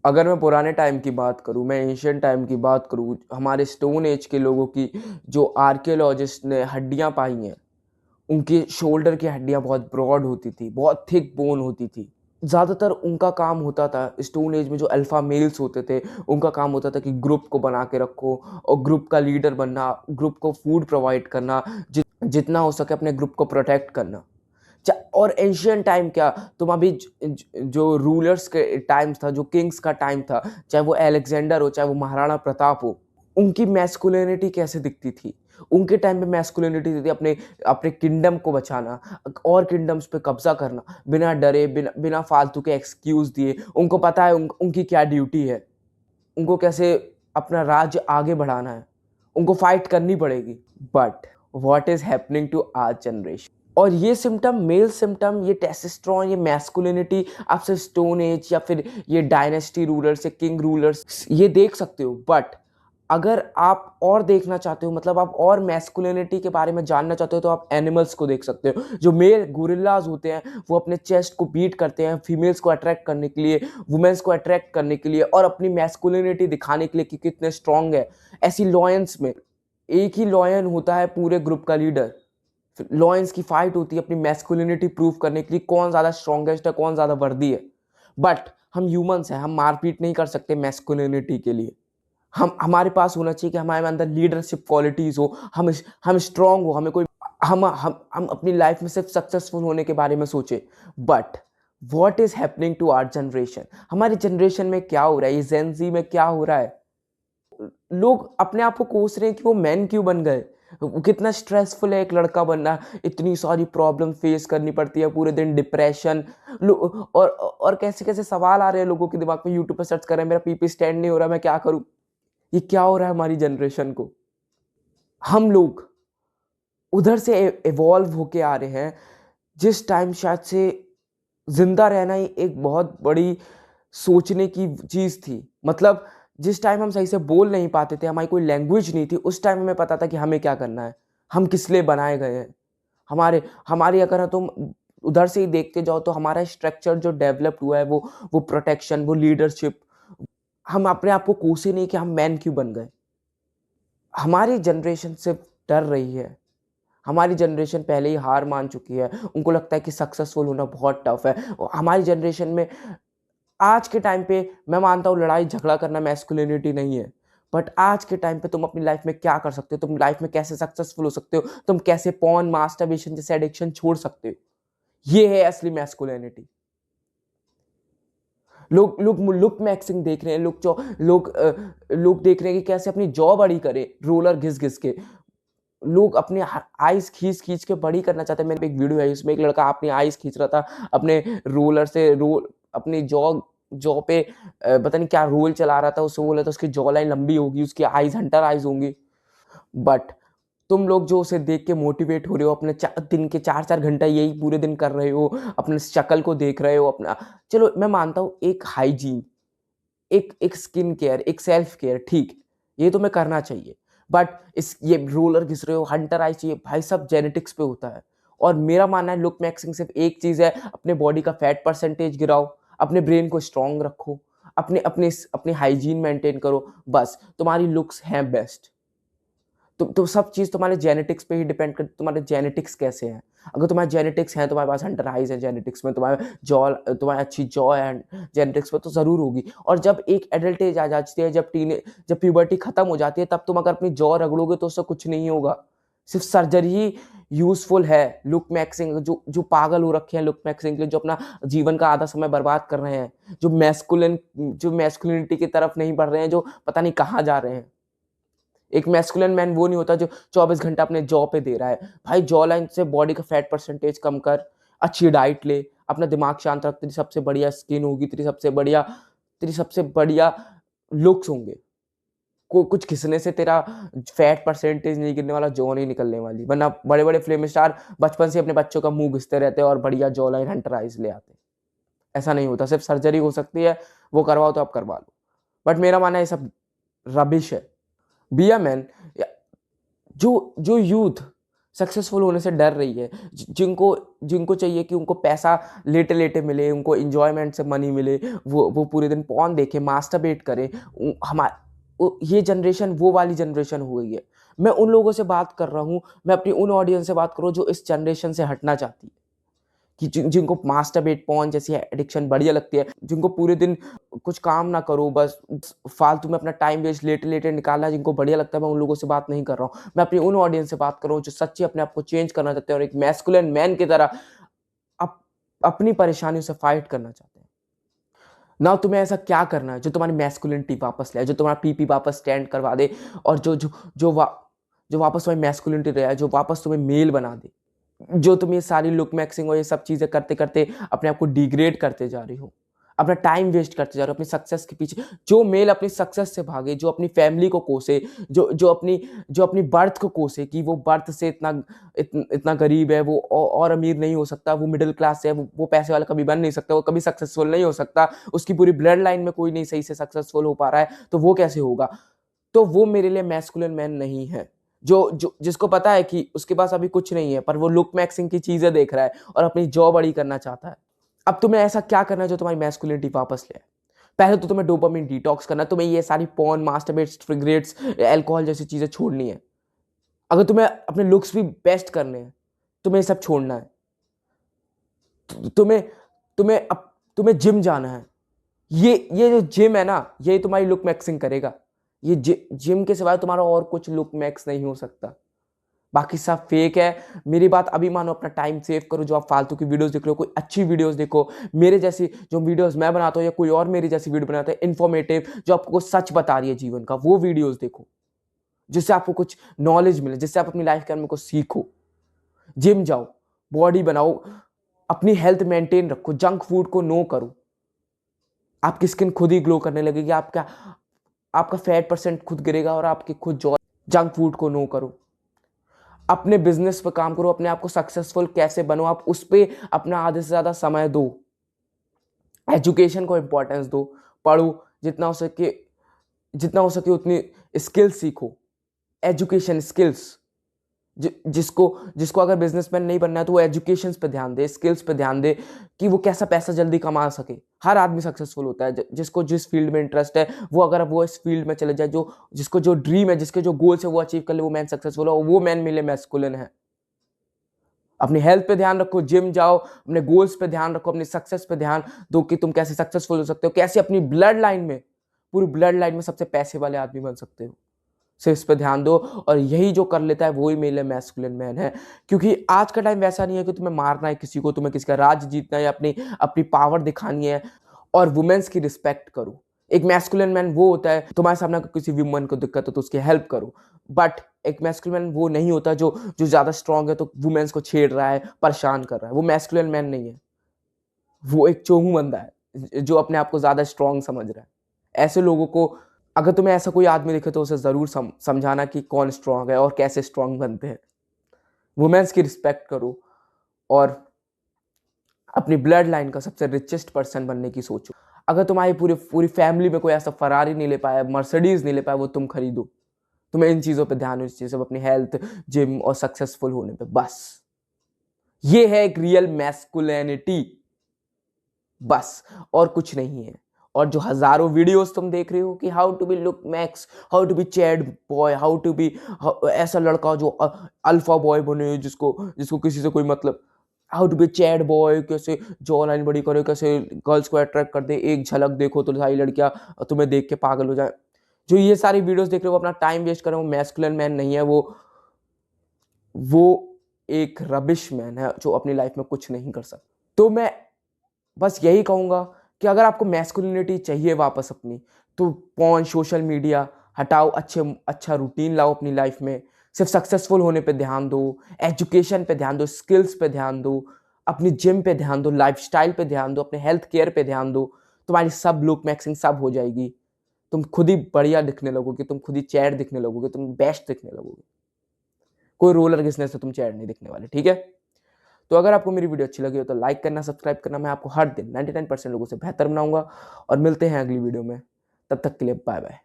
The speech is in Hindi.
अगर मैं पुराने टाइम की बात करूँ, मैं एशियन टाइम की बात करूँ, हमारे स्टोन एज के लोगों की जो आर्कियोलॉजिस्ट ने हड्डियाँ पाई हैं, उनके शोल्डर की हड्डियाँ बहुत ब्रॉड होती थी, बहुत थिक बोन होती थी। ज़्यादातर उनका काम होता था स्टोन एज में जो अल्फ़ा मेल्स होते थे, उनका काम होता था कि ग्रुप को बना के रखो और ग्रुप का लीडर बनना, ग्रुप को फूड प्रोवाइड करना, जितना हो सके अपने ग्रुप को प्रोटेक्ट करना। और एंशियंट टाइम क्या, तुम अभी जो रूलर्स के टाइम था, जो किंग्स का टाइम था, चाहे वो अलेक्जेंडर हो, चाहे वो महाराणा प्रताप हो, उनकी मैस्कुलिनिटी कैसे दिखती थी? उनके टाइम पे मैस्कुलिनिटी थी अपने अपने किंगडम को बचाना और किंगडम्स पे कब्जा करना, बिना डरे, बिना बिना फालतू के एक्सक्यूज दिए। उनको पता है उनकी क्या ड्यूटी है, उनको कैसे अपना राज्य आगे बढ़ाना है, उनको फाइट करनी पड़ेगी। But what is happening to our generation? और ये सिम्टम, मेल सिम्टम, ये टेस्टोस्टेरोन, ये मैस्कुलिनिटी आप सिर्फ स्टोन एज या फिर ये डायनेस्टी रूलर्स, किंग रूलर्स ये देख सकते हो। बट अगर आप और देखना चाहते हो, मतलब आप और मैस्कुलिनिटी के बारे में जानना चाहते हो, तो आप एनिमल्स को देख सकते हो। जो मेल गोरिल्लाज होते हैं वो अपने चेस्ट को बीट करते हैं फीमेल्स को अट्रैक्ट करने के लिए, वुमेन्स को अट्रैक्ट करने के लिए और अपनी मैस्कुलिनिटी दिखाने के लिए कि कितने स्ट्रांग है। ऐसी लॉयंस में एक ही लॉयन होता है पूरे ग्रुप का लीडर। लॉयंस की फाइट होती है अपनी मैस्कुलिनिटी प्रूव करने के लिए, कौन ज्यादा स्ट्रॉन्गेस्ट है, कौन ज्यादा वर्दी है। बट हम ह्यूमंस हैं, हम मारपीट नहीं कर सकते मैस्कुलिनिटी के लिए। हम हमारे पास होना चाहिए कि हमारे अंदर लीडरशिप क्वालिटीज हो, हम स्ट्रांग हो, हमें कोई हम अपनी लाइफ में सिर्फ सक्सेसफुल होने के बारे में सोचे। But what is happening to our generation? हमारी जनरेशन में क्या हो रहा है, ये जेन में क्या हो रहा है? लोग अपने आप को कोस रहे हैं कि वो मैन क्यों बन गए। वो कितना स्ट्रेसफुल है एक लड़का बनना, इतनी सारी प्रॉब्लम फेस करनी पड़ती है, पूरे दिन डिप्रेशन। और कैसे कैसे सवाल आ रहे हैं लोगों के दिमाग में, यूट्यूब पर सर्च कर रहे हैं मेरा पीपी स्टैंड नहीं हो रहा, मैं क्या करूं? ये क्या हो रहा है हमारी जनरेशन को? हम लोग उधर से इवॉल्व होके आ रहे हैं जिस टाइम शायद से जिंदा रहना ही एक बहुत बड़ी सोचने की चीज थी। मतलब जिस टाइम हम सही से बोल नहीं पाते थे, हमारी कोई लैंग्वेज नहीं थी, उस टाइम हमें पता था कि हमें क्या करना है, हम किस लिए बनाए गए हैं। हमारे हमारी अगर तुम उधर से ही देखते जाओ तो हमारा स्ट्रक्चर जो डेवलप हुआ है, वो प्रोटेक्शन, वो लीडरशिप, हम अपने आप को कोसे नहीं कि हम मैन क्यों बन गए। हमारी जनरेशन सिर्फ डर रही है, हमारी जनरेशन पहले ही हार मान चुकी है, उनको लगता है कि सक्सेसफुल होना बहुत टफ है। और हमारी जनरेशन में आज के टाइम पे मैं मानता हूँ लड़ाई झगड़ा करना मैस्कुलिनिटी नहीं है। बट आज के टाइम पे तुम अपनी लाइफ में क्या कर सकते हो, तुम लाइफ में कैसे सक्सेसफुल हो सकते हो, तुम कैसे पॉर्न, मास्टरबेशन जैसे एडिक्शन छोड़ सकते हो, ये है असली मैस्कुलिनिटी। लोग लोग लुक मैक्सिंग देख रहे हैं, लोग देख रहे हैं कि कैसे अपनी जॉ बड़ी करे रोलर घिस घिस के। लोग अपने आइस खींच खींच के बड़ी करना चाहते हैं। मेरे पे एक वीडियो है, उसमें एक लड़का अपनी आइस खींच रहा था अपने रोलर से, अपनी जॉ जॉ पे पता नहीं क्या रोल चला रहा था, उससे बोला था उसकी जॉ लाइन लंबी होगी, उसकी आइज हंटर आइज होंगी। बट तुम लोग जो उसे देख के मोटिवेट हो रहे हो, अपने दिन के 4-4 घंटा यही पूरे दिन कर रहे हो, अपने शक्ल को देख रहे हो अपना। चलो मैं मानता हूँ एक हाइजीन, एक एक स्किन केयर, एक सेल्फ केयर, ठीक, ये तो मैं करना चाहिए। बट इस ये रोलर घिस रहे हो, हंटर आई चाहिए, भाई सब जेनेटिक्स पे होता है। और मेरा मानना है लुक मैक्सिंग सिर्फ एक चीज है, अपने बॉडी का फैट परसेंटेज गिराओ, अपने ब्रेन को स्ट्रांग रखो, अपने अपने अपने हाइजीन मेंटेन करो, बस तुम्हारी लुक्स हैं बेस्ट। तो सब चीज तुम्हारे जेनेटिक्स पे ही डिपेंड करती, तुम्हारे जेनेटिक्स कैसे हैं। अगर तुम्हारे जेनेटिक्स हैं, तुम्हारे पास हंटर आइज है जेनेटिक्स में, तुम्हारी अच्छी जॉ है जेनेटिक्स में, तो जरूर होगी। और जब एक एडल्ट एज आ जाती है, जब प्यूबर्टी खत्म हो जाती है, तब तुम अगर अपनी जॉ रगड़ोगे तो उससे कुछ नहीं होगा। सिर्फ सर्जरी ही यूजफुल है। लुक मैक्सिंग, जो पागल हो रखे हैं लुक मैक्सिंग के लिए, जो अपना जीवन का आधा समय बर्बाद कर रहे हैं, जो मैस्कुलिनिटी की तरफ नहीं बढ़ रहे हैं, जो पता नहीं कहाँ जा रहे हैं। एक मैस्कुलिन मैन वो नहीं होता जो 24 घंटा अपने जॉ पे दे रहा है। भाई जॉ लाइन से बॉडी का फैट परसेंटेज कम कर, अच्छी डाइट ले, अपना दिमाग शांत रख, तेरी सबसे बढ़िया स्किन होगी, तेरी सबसे बढ़िया लुक्स होंगे। कुछ घिसने से तेरा फैट परसेंटेज नहीं गिरने वाला, जॉ नहीं निकलने वाली। वरना बड़े बड़े फिल्म स्टार बचपन से अपने बच्चों का मुंह घिसते रहते हैं और बढ़िया जॉ लाइन हंटर आइज ले आते हैं। ऐसा नहीं होता, सिर्फ सर्जरी हो सकती है, वो करवाओ तो आप करवा लो। बट मेरा मानना है ये सब रबिश है। Be a man. जो जो यूथ सक्सेसफुल होने से डर रही है, जिनको जिनको चाहिए कि उनको पैसा लेटे लेटे मिले, उनको इंजॉयमेंट से मनी मिले, वो पूरे दिन पॉर्न देखे, मास्टरबेट करे। ये जनरेशन वो वाली जनरेशन हो गई है। मैं उन लोगों से बात कर रहा हूँ, मैं अपनी उन ऑडियंस से बात कर रहा हूँ जो इस जनरेशन से हटना चाहती है, कि जिनको मास्टरबेट पॉर्न जैसी एडिक्शन बढ़िया लगती है, जिनको पूरे दिन कुछ काम ना करो, बस फालतू में अपना टाइम वेस्ट लेटे लेटे निकालना जिनको बढ़िया लगता है। मैं उन लोगों से बात नहीं कर रहा हूँ, मैं अपनी उन ऑडियंस से बात कर रहा हूँ जो सच्ची अपने आप को चेंज करना चाहते हैं और एक मैस्कुलिन मैन की तरह अपनी परेशानियों से फाइट करना चाहते हैं। ना तुम्हें ऐसा क्या करना है जो तुम्हारी मैस्कुलिनिटी वापस ले आए, जो तुम्हारा पीपी वापस स्टैंड करवा दे, और जो वापस तुम्हारी मैस्कुलिनिटी रहे, जो वापस तुम्हें मेल बना दे। जो तुम ये सारी लुक मैक्सिंग और ये सब चीज़ें करते करते अपने आप को डिग्रेड करते जा रही हो, अपना टाइम वेस्ट करते जा रहे हो अपनी सक्सेस के पीछे। जो मेल अपनी सक्सेस से भागे, जो अपनी फैमिली को कोसे, जो अपनी बर्थ को कोसे कि वो बर्थ से इतना गरीब है, वो और अमीर नहीं हो सकता, वो मिडिल क्लास है, वो पैसे वाला कभी बन नहीं सकता, वो कभी सक्सेसफुल नहीं हो सकता, उसकी पूरी ब्लड लाइन में कोई नहीं सही से सक्सेसफुल हो पा रहा है, तो वो कैसे होगा? तो वो मेरे लिए मैस्कुलिन मैन नहीं है। जो जिसको पता है कि उसके पास अभी कुछ नहीं है, पर वो लुक मैक्सिंग की चीजें देख रहा है और अपनी जॉब बड़ी करना चाहता है। अब तुम्हें ऐसा क्या करना है जो तुम्हारी मैस्कुलिनिटी वापस ले आए? पहले तो तुम्हें डोपामिन डिटॉक्स करना है, तुम्हें ये सारी पॉर्न, मास्टरबेट्स, सिगरेट्स, अल्कोहल जैसी चीजें छोड़नी है। अगर तुम्हें अपने लुक्स भी बेस्ट करने हैं, तुम्हें ये सब छोड़ना है। तुम्हें तुम्हें तुम्हें जिम जाना है। ये जो जिम है ना, ये तुम्हारी लुक मैक्सिंग करेगा। ये जिम के सिवाय तुम्हारा और कुछ लुक मैक्स नहीं हो सकता, बाकी सब फेक है। मेरी बात अभी मानो, अपना टाइम सेव करो। जो आप फालतू की वीडियोस देख रहे हो, कोई अच्छी वीडियोस देखो, मेरे जैसी जो वीडियोस मैं बनाता हूँ या कोई और मेरी जैसी वीडियो बनाता है, इन्फॉर्मेटिव, जो आपको सच बता रही है जीवन का, वो वीडियोस देखो, जिससे आपको कुछ नॉलेज मिले, जिससे आप अपनी लाइफ के अंदर को सीखो। जिम जाओ, बॉडी बनाओ, अपनी हेल्थ मेंटेन रखो, जंक फूड को नो करो। आपकी स्किन खुद ही ग्लो करने लगेगी, आपका फैट परसेंट खुद गिरेगा और आपकी खुद जॉ जंक फूड को नो करो। अपने बिजनेस पर काम करो, अपने आप को सक्सेसफुल कैसे बनो, आप उस पर अपना आधे से ज़्यादा समय दो। एजुकेशन को इंपॉर्टेंस दो, पढ़ो, जितना हो सके उतनी स्किल्स सीखो। एजुकेशन स्किल्स, जिसको जिसको अगर बिजनेसमैन नहीं बनना है तो वो एजुकेशन पे ध्यान दे, स्किल्स पे ध्यान दे, कि वो कैसा पैसा जल्दी कमा सके। हर आदमी सक्सेसफुल होता है जिसको जिस फील्ड में इंटरेस्ट है, वो अगर वो इस फील्ड में चले जाए, जिसको जो ड्रीम है, जिसके जो गोल्स है, वो अचीव कर ले, वो मैन सक्सेसफुल है, वो मैन मिले मैस्कुलिन है। अपनी हेल्थ पे ध्यान रखो, जिम जाओ, अपने गोल्स पे ध्यान रखो, अपनी सक्सेस पे ध्यान दो कि तुम कैसे सक्सेसफुल हो सकते हो, कैसे अपनी ब्लड लाइन में, पूरी ब्लड लाइन में सबसे पैसे वाले आदमी बन सकते हो। सिर्फ इस पे ध्यान दो, और यही जो कर लेता है वही मेरे लिए मैस्कुलिन मैन है। क्योंकि आज का टाइम वैसा नहीं है कि तुम्हें मारना है किसी को, तुम्हें किसी का राज जीतना है या अपनी अपनी पावर दिखानी है। और वुमेन्स की रिस्पेक्ट करो। एक मैस्कुलिन मैन वो होता है, तुम्हारे सामने किसी वुमन को दिक्कत हो तो उसकी हेल्प करो। बट एक मैस्कुलिन मैन वो नहीं होता जो जो ज्यादा स्ट्रांग है तो वुमेन्स को छेड़ रहा है, परेशान कर रहा है। वो मैस्कुलिन मैन नहीं है, वो एक चोमू बंदा है जो अपने आप को ज्यादा स्ट्रांग समझ रहा है। ऐसे लोगों को, अगर तुम्हें ऐसा कोई आदमी दिखे तो उसे जरूर समझाना कि कौन स्ट्रांग है और कैसे स्ट्रांग बनते हैं। वुमेन्स की रिस्पेक्ट करो और अपनी ब्लड लाइन का सबसे रिचेस्ट पर्सन बनने की सोचो। अगर तुम्हारी पूरी पूरी फैमिली में कोई ऐसा फरारी नहीं ले पाया, मर्सिडीज नहीं ले पाया, वो तुम खरीदो। तुम्हें इन चीजों पे ध्यान होनी चाहिए, सब अपनी हेल्थ, जिम और सक्सेसफुल होने पे बस। ये है एक रियल मैस्कुलिनिटी, बस, और कुछ नहीं है। और जो हजारों वीडियोस तुम देख रहे हो कि how to be look max, how to be chad boy, how to be ऐसा लड़का जो अल्फा बॉय बने, जिसको जिसको किसी से कोई मतलब, how to be chad boy, कैसे जॉ लाइन बड़ी करे, कैसे गर्ल्स को अट्रैक्ट कर दे, एक झलक देखो तो सारी लड़कियां तुम्हें देख के पागल हो जाए। जो ये सारी वीडियोस देख रहे हो, अपना टाइम वेस्ट कर रहे हो, मैस्कुलिन मैन नहीं है। वो एक रबिश मैन है जो अपनी लाइफ में कुछ नहीं कर सकता। तो मैं बस यही कहूंगा कि अगर आपको मैस्कुलिनिटी चाहिए वापस अपनी, तो पॉर्न, सोशल मीडिया हटाओ, अच्छा रूटीन लाओ अपनी लाइफ में। सिर्फ सक्सेसफुल होने पे ध्यान दो, एजुकेशन पे ध्यान दो, स्किल्स पे ध्यान दो, अपनी जिम पे ध्यान दो, लाइफस्टाइल पे ध्यान दो, अपने हेल्थ केयर पे ध्यान दो। तुम्हारी सब लुक मैक्सिंग सब हो जाएगी। तुम खुद ही बढ़िया दिखने लगोगे, तुम खुद ही चैट दिखने लगोगे, तुम बेस्ट दिखने लगोगे। कोई रोलर घिसने से तुम चैट नहीं दिखने वाले, ठीक है? तो अगर आपको मेरी वीडियो अच्छी लगी हो तो लाइक करना, सब्सक्राइब करना। मैं आपको हर दिन 99% लोगों से बेहतर बनाऊंगा। और मिलते हैं अगली वीडियो में, तब तक के लिए बाय बाय।